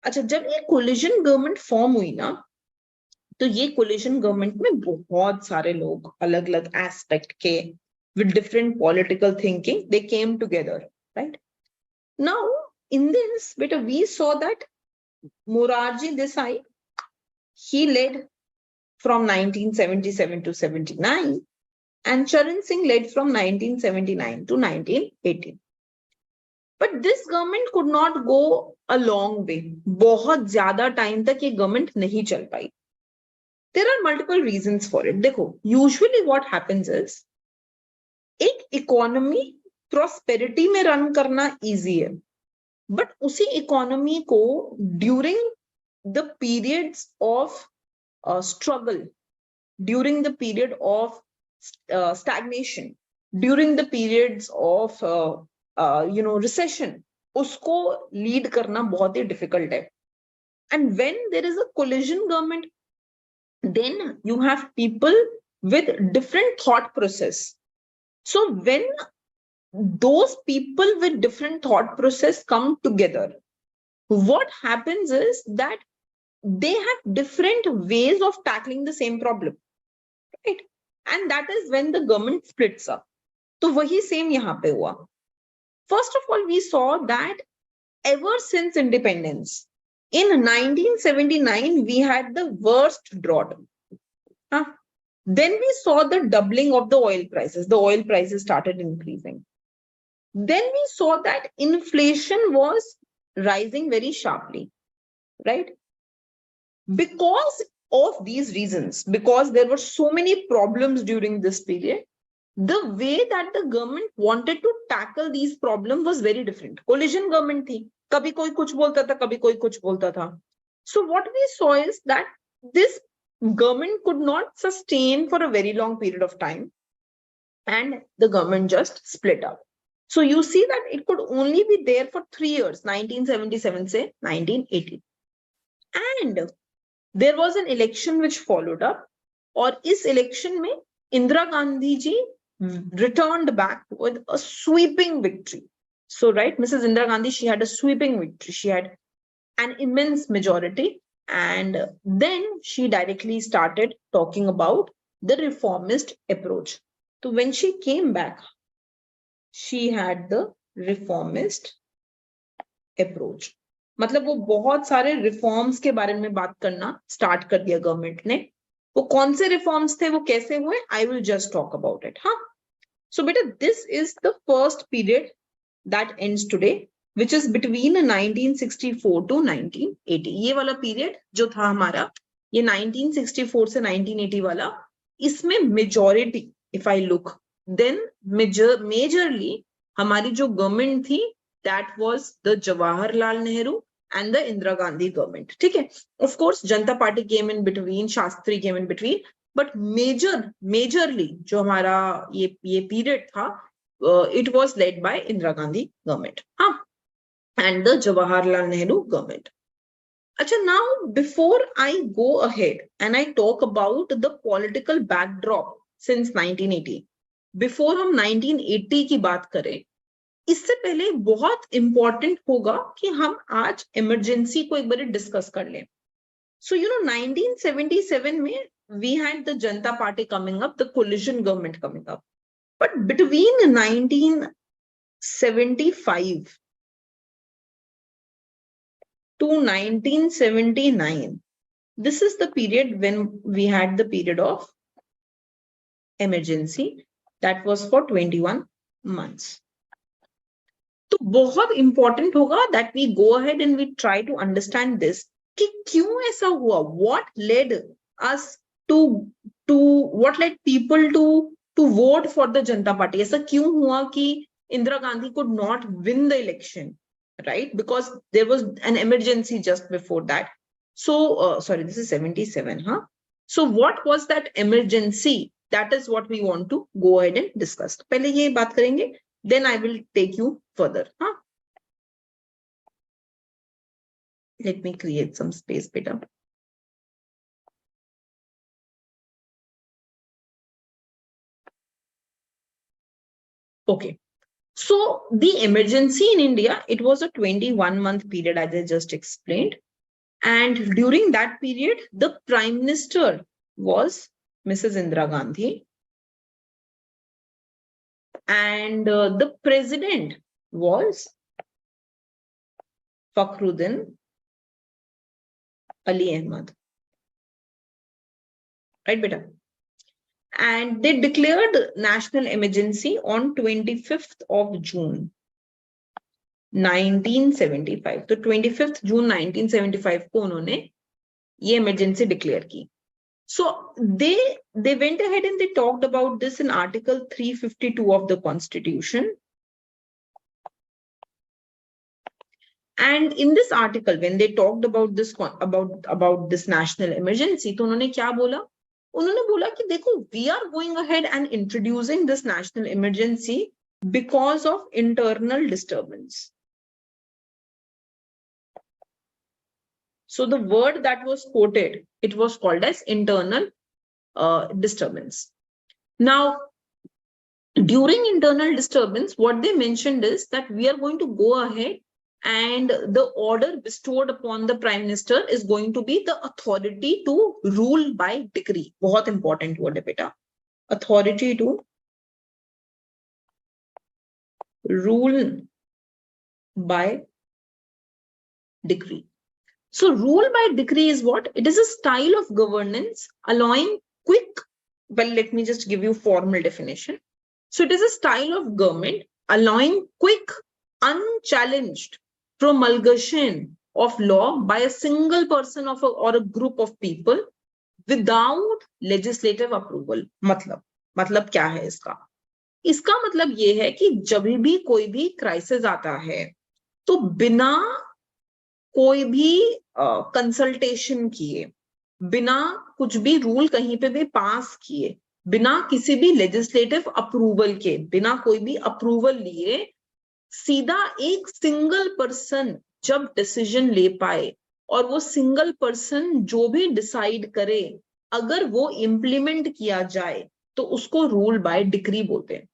अच्छा, जब ये कोलिजन गवर्नमेंट फॉर्म हुई ना, तो ये कोलिजन गवर्नमेंट में बहुत सारे लोग अलग अलग एस्पेक्ट के with different political thinking, they came together, right? Now, in this bit, we saw that Morarji Desai, he led from 1977 to 79, and Charan Singh led from 1979 to 1918. But this government could not go a long way. बहुत ज्यादा time तक ये government नहीं चल पाई. There are multiple reasons for it. देखो, usually what happens is, एक economy prosperity में run करना इजी है, बट उसी इकोनॉमी को during the periods of struggle, during the period of stagnation, during the periods of recession, उसको lead करना बहुत ही डिफिकल्ट है. And when there is a coalition government, then you have people with different thought process. So when those people with different thought process come together, what happens is that they have different ways of tackling the same problem, right? And that is when the government splits up. तो वही same यहाँ पे हुआ. First of all, we saw that ever since independence, in 1979 we had the worst drought. Then we saw the doubling of the oil prices. The oil prices started increasing. Then we saw that inflation was rising very sharply, right? Because of these reasons, because there were so many problems during this period, the way that the government wanted to tackle these problems was very different. Coalition government थी, कभी कोई कुछ बोलता था, कभी कोई कुछ बोलता था. So what we saw is that this government could not sustain for a very long period of time, and the government just split up. So you see that it could only be there for 3 years, 1977 से 1980. And there was an election which followed up, और इस election में Indira Gandhi ji returned back with a sweeping victory. So, right, Mrs. Indira Gandhi, she had a sweeping victory. She had an immense majority. And then she directly started talking about the reformist approach. So when she came back, she had the reformist approach. मतलब वो बहुत सारे reforms के बारे में बात करना start कर दिया गवर्नमेंट ने. वो कौन से रिफॉर्म्स थे, वो कैसे हुए, I will just talk about it. हाँ, सो बेटा, this is the first period that ends today, which is between 1964 to 1980. ये वाला पीरियड जो था हमारा, ये 1964 से 1980 वाला, इसमें majority, if I look, then majorly हमारी जो गवर्नमेंट थी, that was the Jawaharlal Nehru and the Indira Gandhi government. ठीक है, of course Janata party came in between, Shastri came in between, but majorly जो हमारा ये पीरियड था, it was led by Indira Gandhi government. हाँ, and the Jawaharlal Nehru government. Achha, now before I go ahead and I talk about the political backdrop since 1980, before हम 1980 की बात करें, इससे पहले बहुत important होगा कि हम आज emergency को एक बार डिस्कस कर लें. So, 1977 में we had the Janata Party coming up, the coalition government coming up. But between 1975 to 1979, this is the period when we had the period of emergency that was for 21 months. तो बहुत important होगा that we go ahead and we try to understand this, कि क्यों ऐसा हुआ, what led us to what led people to vote for the Janata Party. ऐसा क्यों हुआ कि Indira Gandhi could not win the election, right? Because there was an emergency just before that. So, sorry, this is 77, huh? So what was that emergency? That is what we want to go ahead and discuss. पहले ये बात करेंगे, then I will take you further, huh? Let me create some space, beta. Okay. So the emergency in India, it was a 21-month period, as I just explained. And during that period, the Prime Minister was Mrs. Indira Gandhi. And the President was Fakhruddin Ali Ahmad. Right, beta? And they declared national emergency on 25th of June 1975. तो 25th June 1975 को उन्होंने ये emergency declare की. So they went ahead and they talked about this in Article 352 of the Constitution. And in this article, when they talked about this about this national emergency, तो उन्होंने क्या बोला? उन्होंने बोला कि देखो, we are going ahead and introducing this national emergency because of internal disturbance. So the word that was quoted, it was called as internal disturbance. Now, during internal disturbance, what they mentioned is that we are going to go ahead and the order bestowed upon the Prime Minister is going to be the authority to rule by decree. बहुत important word है बेटा. Authority to rule by decree. So rule by decree is what? It is a style of governance allowing quick, well, let me just give you formal definition. So it is a style of government allowing quick, unchallenged promulgation of law by a single person or a group of people without legislative approval. मतलब क्या है इसका? इसका मतलब ये है कि जब भी कोई भी क्राइसिस आता है तो बिना कोई भी कंसल्टेशन किए, बिना कुछ भी रूल कहीं पे भी पास किए, बिना किसी भी लेजिस्लेटिव अप्रूवल के, बिना कोई भी अप्रूवल लिए, सीधा एक सिंगल पर्सन जब डिसीजन ले पाए और वो सिंगल पर्सन जो भी डिसाइड करे अगर वो इम्प्लीमेंट किया जाए तो उसको रूल बाय डिक्री बोलते हैं.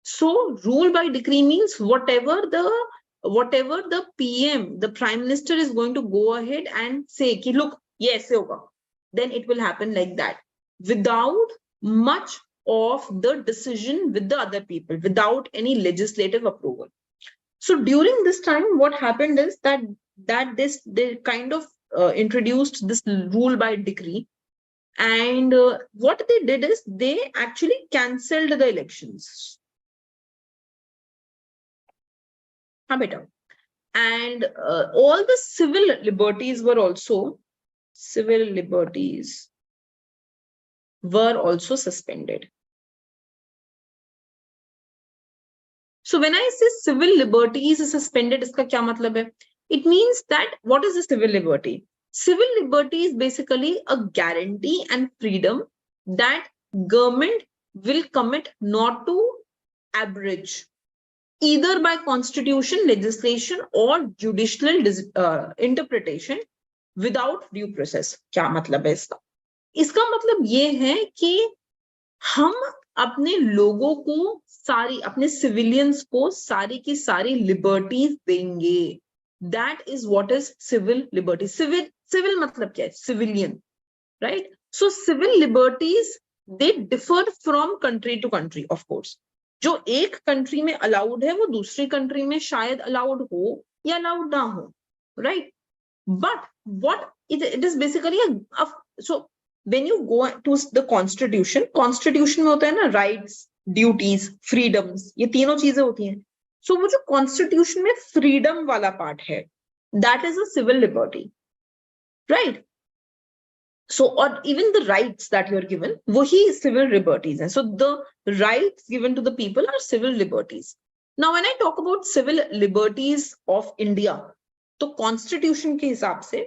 So rule by decree means whatever the PM, the Prime Minister is going to go ahead and say कि look, ये ऐसे होगा, then it will happen like that without much of the decision with the other people, without any legislative approval. So during this time, what happened is that they kind of introduced this rule by decree, and what they did is they actually cancelled the elections. Beta. And all the civil liberties were also suspended. So when I say civil liberties is suspended, iska kya matlab hai? It means that what is a civil liberty? Civil liberty is basically a guarantee and freedom that government will commit not to abridge, either by constitution, legislation, or judicial interpretation without due process. क्या मतलब है इसका? इसका मतलब ये है कि हम अपने लोगों को सारी, अपने सिविलियंस को सारी की सारी लिबर्टीज देंगे. That is what is civil liberty. Civil मतलब क्या है? Civilian, right? So civil liberties, they differ from country to country, of course. जो एक कंट्री में अलाउड है वो दूसरी कंट्री में शायद अलाउड हो या अलाउड ना हो, right? But what it is basically so when you go to the constitution में होता है ना राइट्स, ड्यूटीज, फ्रीडम्स, ये तीनों चीजें होती हैं. सो वो जो कॉन्स्टिट्यूशन में फ्रीडम वाला पार्ट है, that is a civil liberty, right? So, or even the rights that you're given, wahi civil liberties. And so the rights given to the people are civil liberties. Now, when I talk about civil liberties of India, तो constitution के हिसाब से,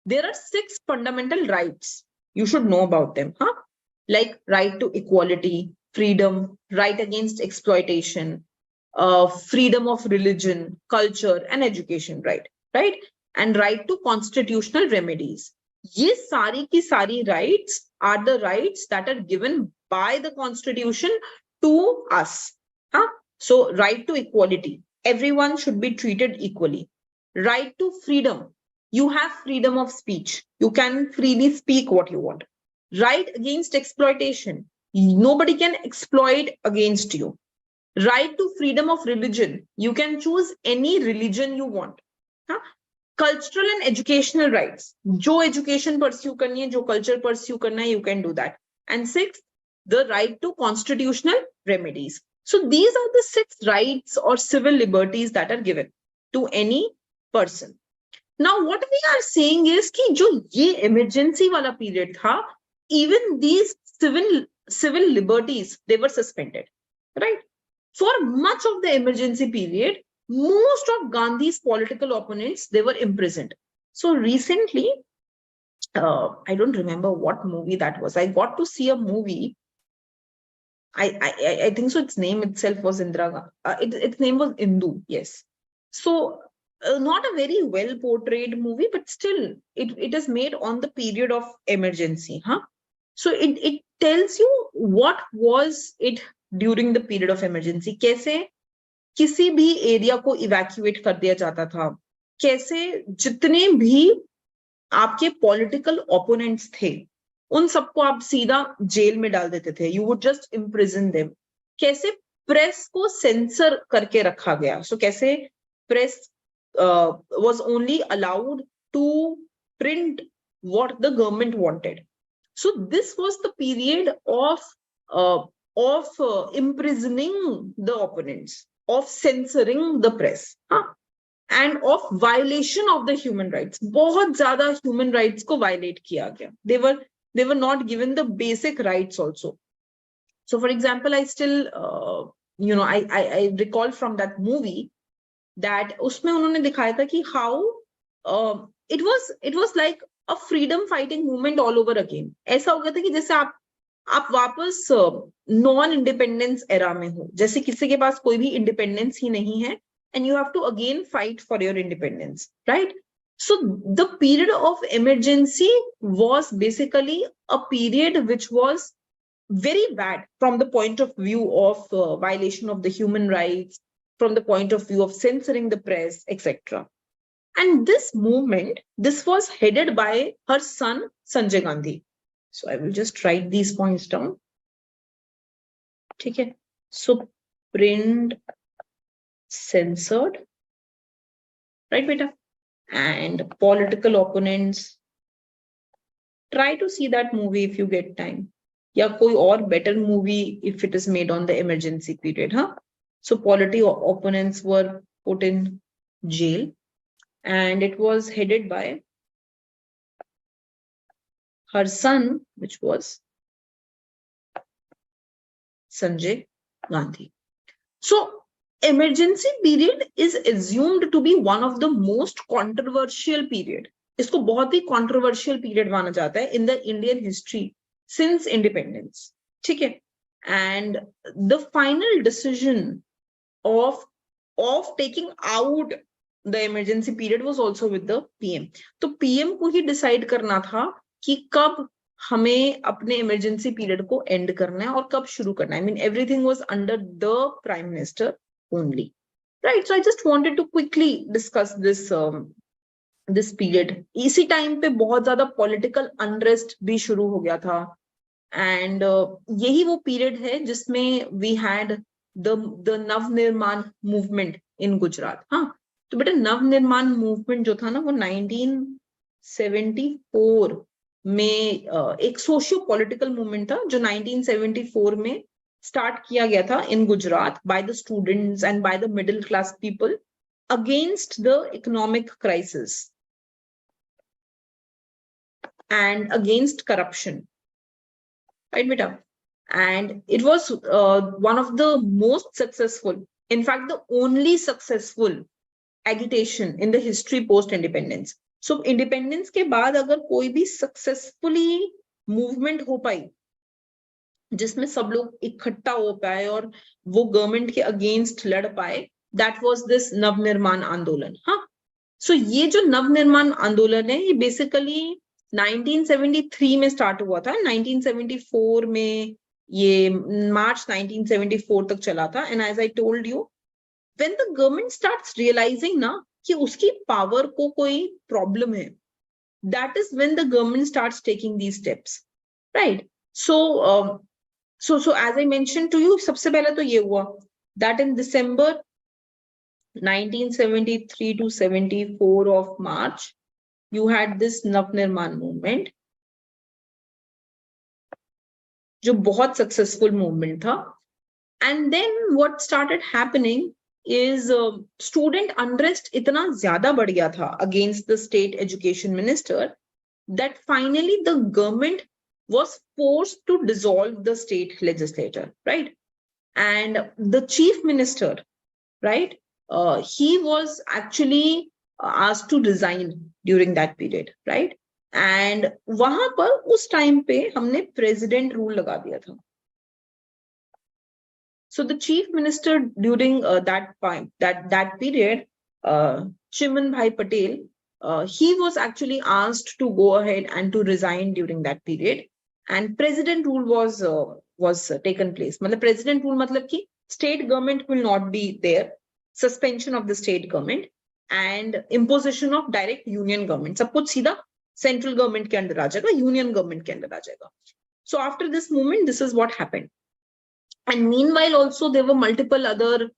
there are 6 fundamental rights. You should know about them, huh? Like right to equality, freedom, right against exploitation, freedom of religion, culture, and education, right? And right to constitutional remedies. ये सारी की सारी rights are the rights that are given by the constitution to us. So right to equality, everyone should be treated equally. Right to freedom, You have freedom of speech. You can freely speak what you want. Right against exploitation. Nobody can exploit against you. Right to freedom of religion. You can choose any religion you want. Huh? Cultural and educational rights. Jo education pursue karni hai, jo culture pursue karna hai, you can do that. And sixth, the right to constitutional remedies. So these are the 6 rights or civil liberties that are given to any person. Now, what we are saying is कि जो ये emergency वाला period था, even these civil liberties, they were suspended, right? For much of the emergency period, most of Gandhi's political opponents, they were imprisoned. So recently, I don't remember what movie that was. I got to see a movie. I think so. Its name itself was Indira. Its name was Indu. Yes. So not a very well portrayed movie, but still it is made on the period of emergency. Huh? So it tells you what was it during the period of emergency. कैसे किसी भी area को evacuate कर दिया जाता था, कैसे जितने भी आपके पॉलिटिकल ओपोनेंट्स थे उन सबको आप सीधा जेल में डाल देते थे. You would just imprison them. कैसे प्रेस को सेंसर करके रखा गया. सो कैसे press was only allowed to print what the government wanted. So this was the period of imprisoning the opponents, of censoring the press, and of violation of the human rights. बहुत ज़्यादा human rights को violate किया गया. They were not given the basic rights also. So, for example, I still, I recall from that movie that उसमें उन्होंने दिखाया था कि how it was like a freedom fighting movement all over again. ऐसा हो गया था कि जैसे आप वापस नॉन इंडिपेंडेंस एरा में हो, जैसे किसी के पास कोई भी इंडिपेंडेंस ही नहीं है, and you have to again fight for your independence, right? So the period of emergency was basically a period which was very bad from the point of view of violation of the human rights, from the point of view of censoring the press, etc. And this movement, this was headed by her son, Sanjay Gandhi. So I will just write these points down. Okay. So print, censored, right, beta? And political opponents. Try to see that movie if you get time. या कोई और better movie if it is made on the emergency period, huh? So political opponents were put in jail, and it was headed by her son, which was Sanjay Gandhi. So emergency period is assumed to be one of the most controversial period. इसको बहुत ही controversial period माना जाता है in the Indian history since independence. ठीक है? And the final decision of taking out the emergency period was also with the PM. तो PM को ही decide करना था कि कब हमें अपने emergency period को end करना है और कब शुरू करना है. I mean, everything was under the Prime Minister only. Right? So I just wanted to quickly discuss this this period. इसी time पे बहुत ज़्यादा political unrest भी शुरू हो गया था. And यही वो period है जिसमें we had the Navnirman movement in Gujarat. हाँ, तो बेटा नवनिर्माण movement जो था ना वो 1974 में एक सोशियो पॉलिटिकल मूवमेंट था जो 1974 में स्टार्ट किया गया था in Gujarat by the students and by the middle class people against the economic crisis and against corruption, right beta? And it was one of the most successful, in fact the only successful agitation in the history post independence. So independence के बाद अगर कोई भी successfully movement हो पाई जिसमें सब लोग इकट्ठा हो पाए और वो गवर्नमेंट के अगेंस्ट लड़ पाए, that was this नवनिर्माण आंदोलन. हाँ, so ये जो नवनिर्माण आंदोलन है ये basically 1973 में स्टार्ट हुआ था. 1974 में ये मार्च 1974 तक चला था. And as I told you, when the government starts realizing ना कि उसकी पावर को कोई प्रॉब्लम है, that is when the government starts taking these steps, right? So as I mentioned to you, सबसे पहले तो ये हुआ that in December 1973 to 74 of March, you had this Navnirman movement, जो बहुत successful movement था. And then what started happening is student unrest इतना ज़्यादा बढ़ गया था against the state education minister that finally the government was forced to dissolve the state legislature, right? And the chief minister, right, he was actually asked to resign during that period, right? And वहां पर उस time पे हमने president rule लगा दिया था. So the chief minister during that period, Chiman Bhai Patel, he was actually asked to go ahead and to resign during that period, and president rule was taken place. मतलब president rule मतलब कि state government will not be there, suspension of the state government and imposition of direct union government. सब कुछ सीधा central government के अंदर आ जाएगा, union government के अंदर आ जाएगा. So after this movement, this is what happened. And meanwhile also there were multiple other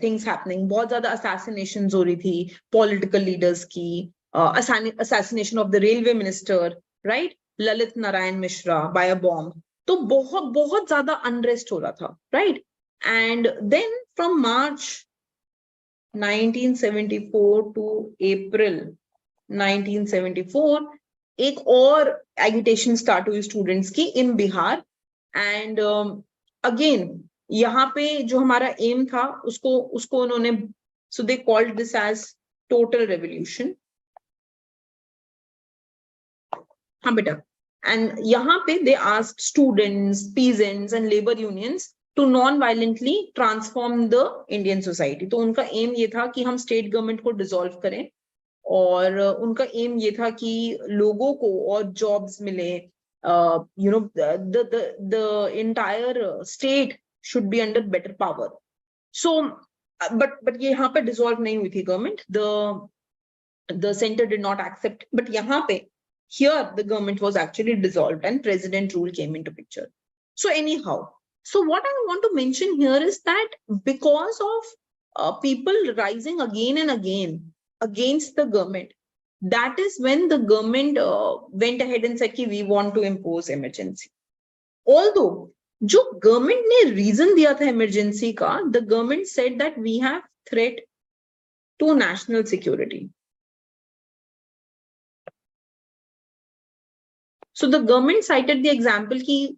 things happening. बहुत ज़्यादा assassinations हो रही थी political leaders की, assassination of the railway minister, right, Lalit Narayan Mishra by a bomb. तो बहुत ज़्यादा unrest हो रहा था, right? And then from March 1974 to April 1974 एक और agitation start हुई students की in Bihar. And again यहाँ पे जो हमारा aim था उसको उन्होंने, so they called this as total revolution. हाँ बेटा. And यहाँ पे they asked students, peasants and labor unions to non-violently transform the Indian society. तो उनका aim ये था कि हम state government को dissolve करें, और उनका aim ये था कि लोगों को और jobs मिले. The entire state should be under better power. So, but ये यहाँ पे dissolve नहीं हुई थी government. The center did not accept. But यहाँ पे, here the government was actually dissolved and president rule came into picture. So anyhow, so what I want to mention here is that because of people rising again and again against the government, that is when the government went ahead and said कि we want to impose emergency. Although जो government ने reason दिया था emergency का, the government said that we have threat to national security. So the government cited the example कि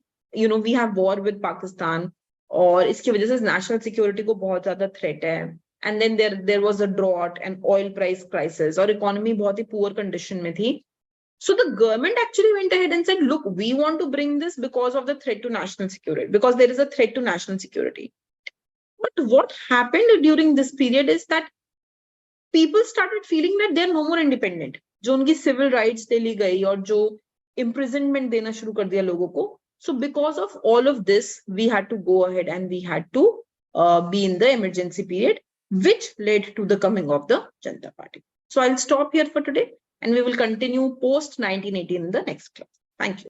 we have war with Pakistan और इसकी वजह से national security को बहुत ज़्यादा threat है. And then there was a drought and oil price crisis, or economy बहुत ही poor condition में थी. So the government actually went ahead and said, look, we want to bring this because of the threat to national security, because there is a threat to national security. But what happened during this period is that people started feeling that they are no more independent. जो उनकी civil rights ले ली गई और जो imprisonment देना शुरू कर दिया लोगों को. So because of all of this, we had to go ahead and we had to be in the emergency period, which led to the coming of the Janata Party. So I'll stop here for today and we will continue post 1918 in the next class. Thank you.